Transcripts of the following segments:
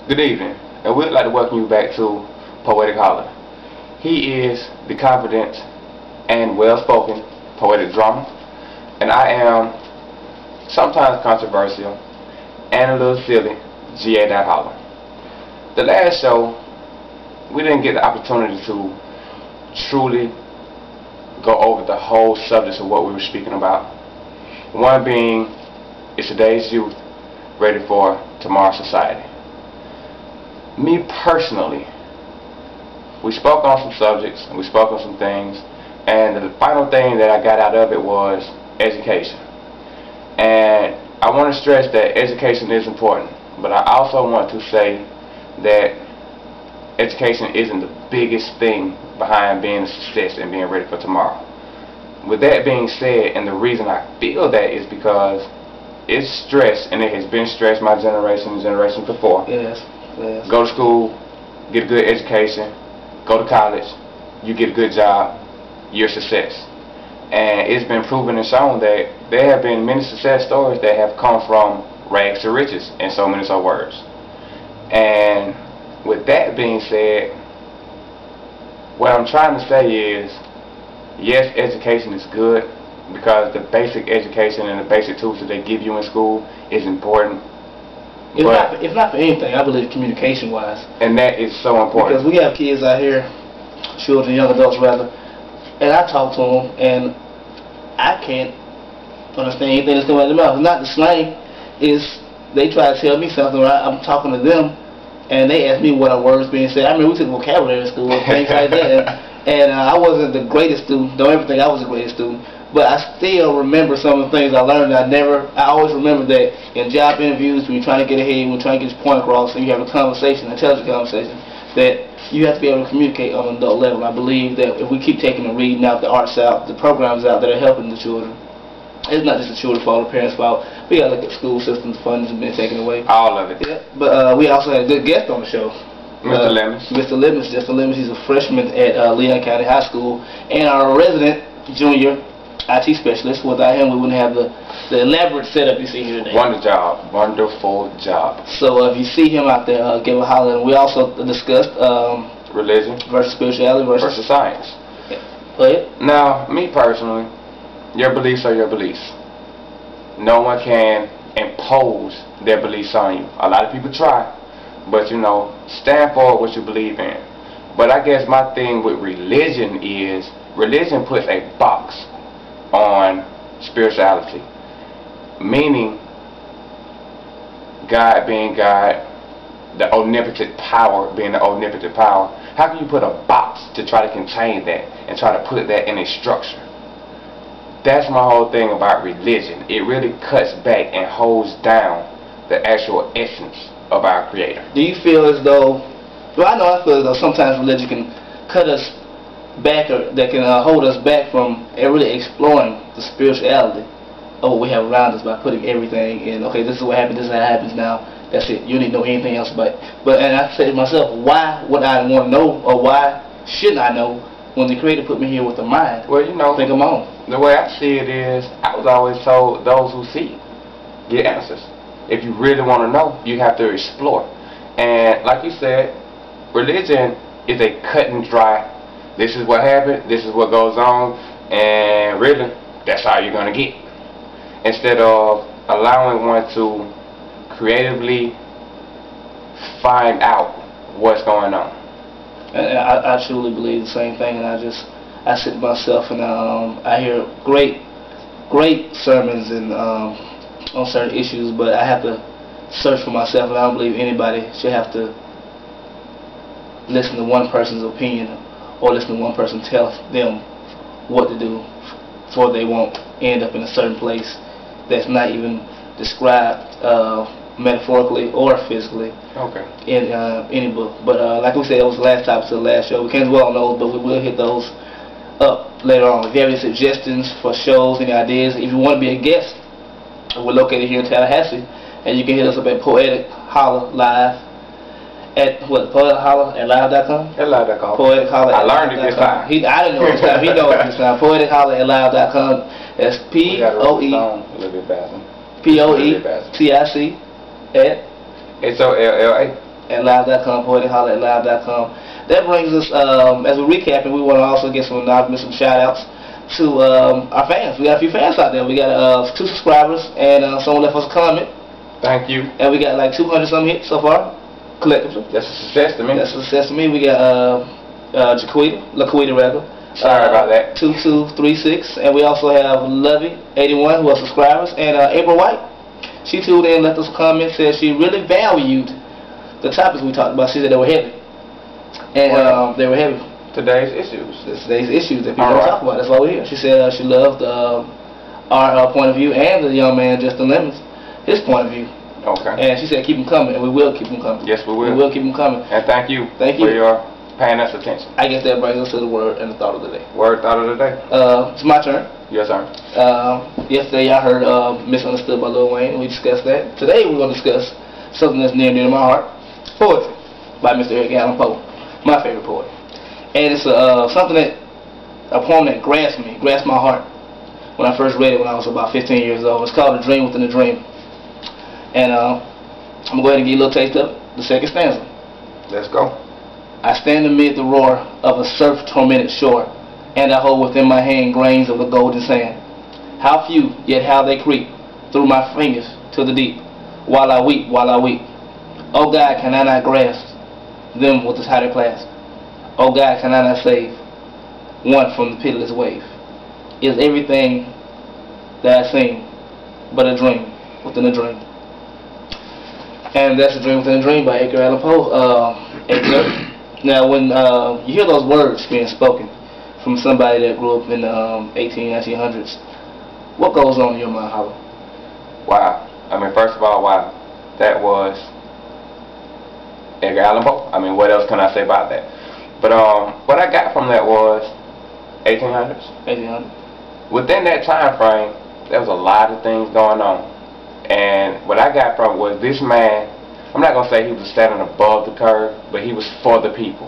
Good evening, and we'd like to welcome you back to Poeticholla. He is the confident and well-spoken poetic drummer, and I am sometimes controversial and a little silly G.A.Holla. The last show, we didn't get the opportunity to truly go over the whole subject of what we were speaking about. One being, is today's youth ready for tomorrow's society? Me personally, we spoke on some subjects and we spoke on some things, and the final thing that I got out of it was education. And I want to stress that education is important, but I also want to say that education isn't the biggest thing behind being a success and being ready for tomorrow. With that being said, and the reason I feel that is because it's stress, and it has been stressed my generation and generations before. Yes. Go to school, get a good education, go to college, you get a good job, you're a success. And it's been proven and shown that there have been many success stories that have come from rags to riches, in so many so words. And with that being said, what I'm trying to say is, yes, education is good, because the basic education and the basic tools that they give you in school is important. If not for anything, I believe communication-wise. And that is so important. Because we have kids out here, children, young adults rather, and I talk to them, and I can't understand anything that's coming out of their mouth. It's not the slang. It's they try to tell me something, right? I'm talking to them, and they ask me what are words being said. I mean, we took vocabulary in school and things like that. And I wasn't the greatest student. Don't ever think I was the greatest student. But I still remember some of the things I learned. I always remember that in job interviews, when you're trying to get ahead, when you're trying to get your point across, and you have a conversation, an intelligent conversation, that you have to be able to communicate on an adult level. I believe that if we keep taking the reading out, the arts out, the programs out that are helping the children, it's not just the children's fault, the parents' fault. We got to look at school systems, funding has been taken away. All of it. Yeah. But we also had a good guest on the show. Mr. Lemons. Mr. Lemons, Justin Lemons, he's a freshman at Leon County High School, and our resident junior IT specialist. Without him, we wouldn't have the elaborate setup you see here today. Wonderful job. So if you see him out there, give a holler. And we also discussed religion versus spirituality versus science. Yeah. Go ahead. Now, me personally, your beliefs are your beliefs. No one can impose their beliefs on you. A lot of people try, but you know, stand for what you believe in. But I guess my thing with religion is, religion puts a box on spirituality, meaning God being God, the omnipotent power being the omnipotent power. How can you put a box to try to contain that and try to put that in a structure? That's my whole thing about religion. It really cuts back and holds down the actual essence of our Creator. Do you feel as though, well, I feel as though sometimes religion can cut us back, or that can hold us back from really exploring the spirituality of what we have around us by putting everything in. Okay, this is what happens. This is how it happens now. That's it. You don't need to know anything else. But and I say to myself, why would I want to know, or why shouldn't I know when the Creator put me here with a mind? Well, you know, think of my own. The way I see it is, I was always told those who seek get answers. If you really want to know, you have to explore. And like you said, religion is a cut and dry. This is what happened, this is what goes on, and really, that's all you're going to get. Instead of allowing one to creatively find out what's going on. And I truly believe the same thing, and I sit to myself and I hear great sermons and on certain issues, but I have to search for myself, and I don't believe anybody should have to listen to one person's opinion or listen to one person tell them what to do before they won't end up in a certain place that's not even described metaphorically or physically in any book. But like we said, it was the last topic of the last show. We can't dwell on those, but we will hit those up later on. If you have any suggestions for shows, any ideas, if you want to be a guest, we're located here in Tallahassee, and you can hit us up at poeticholla live at what? poeticholla at live.com? At live.com. Poeticholla. I learned it this time. I didn't know it this time. He knows it this time. Poeticholla at live.com. That's P-O-E. A little bit faster. P-O-E-T-I-C at S-O-L-L-A at live.com, poeticholla at live.com. That brings us, as we're recapping, we want to also get some acknowledgments, some shout-outs to our fans. We got a few fans out there. We got 2 subscribers, and someone left us a comment. Thank you. And we got like 200-some hits so far, collectively. That's a success to me. That's a success to me. We got LaQuita rather. Sorry about that. 2236, and we also have Lovey81 who are subscribers, and April White. She tuned in, left us a comment, said she really valued the topics we talked about. She said they were heavy, and they were heavy. Today's issues. Today's issues that people talk about. That's why we're here. She said she loved our point of view and the young man Justin Lemons, his point of view. Okay. And she said keep them coming, and we will keep them coming. Yes, we will. We will keep them coming. And thank you. Thank you for your paying us attention. I guess that brings us to the word and the thought of the day. Word thought of the day. It's my turn. Yes, sir. Yesterday I heard Misunderstood by Lil Wayne, and we discussed that. Today we're going to discuss something that's near and dear to my heart, poetry by Mr. Edgar Allan Poe, my favorite poet. And it's a poem that grasped my heart when I first read it when I was about 15 years old. It's called A Dream Within a Dream. And I'm going to go ahead and give you a little taste of it, the second stanza. Let's go. I stand amid the roar of a surf-tormented shore, and I hold within my hand grains of the golden sand. How few, yet how they creep through my fingers to the deep, while I weep, while I weep. Oh God, can I not grasp them with the tighter clasp? Oh God, can I not save one from the pitiless wave? Is everything that I sing but a dream within a dream? And that's A Dream Within a Dream by Edgar Allan Poe. Now, when you hear those words being spoken from somebody that grew up in the 1900s, what goes on in your mind, Hollow? Wow. I mean, first of all, wow. That was Edgar Allan Poe. I mean, what else can I say about that? But what I got from that was 1800s. 1800s. Within that time frame, there was a lot of things going on. And what I got from it was this man, I'm not going to say he was standing above the curve, but he was for the people.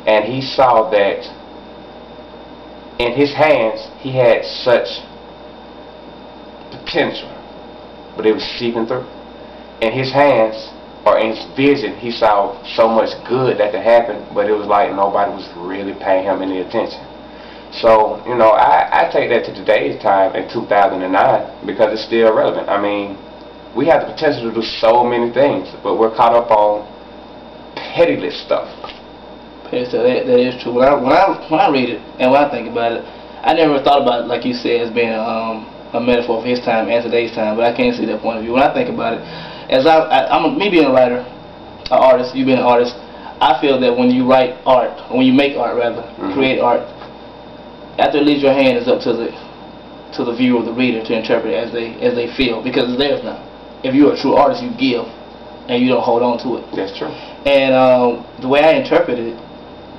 And he saw that in his hands, he had such potential, but it was seeping through. In his hands, or in his vision, he saw so much good that could happen, but it was like nobody was really paying him any attention. So, you know, I take that to today's time in 2009 because it's still relevant. I mean, we have the potential to do so many things, but we're caught up on pettyless stuff. So that is true. When I read it and when I think about it, I never thought about it, like you said, as being a metaphor for his time and today's time, but I can't see that point of view. When I think about it, as me being a writer, an artist, you being an artist, I feel that when you write art, or when you make art rather, create art, after it leaves your hand, it's up to the viewer, the reader, to interpret it as they feel, because it's theirs now. If you're a true artist, you give, and you don't hold on to it. That's true. And the way I interpret it,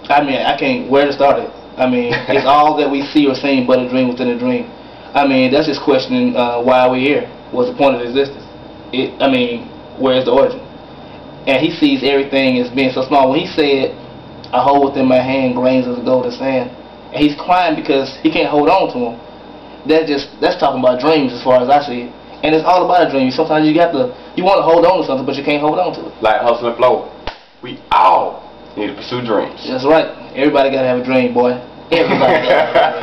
I mean, I can't where to start it. I mean, it's all that we see or seen but a dream within a dream. I mean, that's just questioning why we're here. What's the point of existence? I mean, where's the origin? And he sees everything as being so small. When he said, I hold within my hand grains of the golden sand, and he's crying because he can't hold on to them, that's talking about dreams as far as I see it. And it's all about a dream. Sometimes you want to hold on to something, but you can't hold on to it. Like Hustle and Flow, we all need to pursue dreams. That's right. Everybody got to have a dream, boy. Everybody got to have a dream.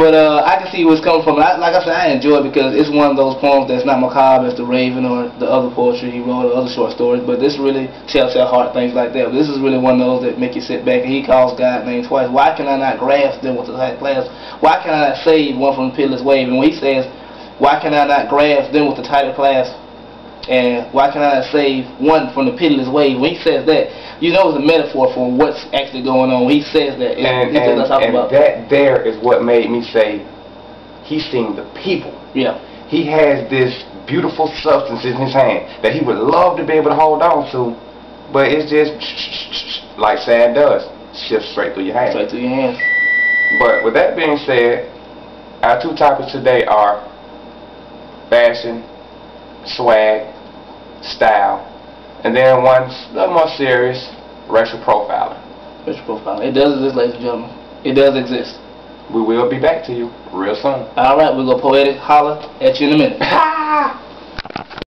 But I can see where it's coming from. Like I said, I enjoy it because it's one of those poems that's not macabre as The Raven or the other poetry he wrote or other short stories, but this really tells your heart, things like that. But this is really one of those that make you sit back, and he calls God's name twice. Why can I not grasp them with the high class? Why can I not save one from the pitiless wave? And when he says, why can I not grasp them with the tighter clasp? And why can I not save one from the pitiless wave? When he says that, you know it's a metaphor for what's actually going on. When he says that, that there is what made me say, he's seeing the people. Yeah. He has this beautiful substance in his hand that he would love to be able to hold on to, but it's just like sand does, shifts straight through your hands. Straight through your hands. But with that being said, our two topics today are fashion, swag, style, and then one a little more serious, racial profiling. Racial profiling. It does exist, ladies and gentlemen. It does exist. We will be back to you real soon. Alright, we're going to poetic holler at you in a minute.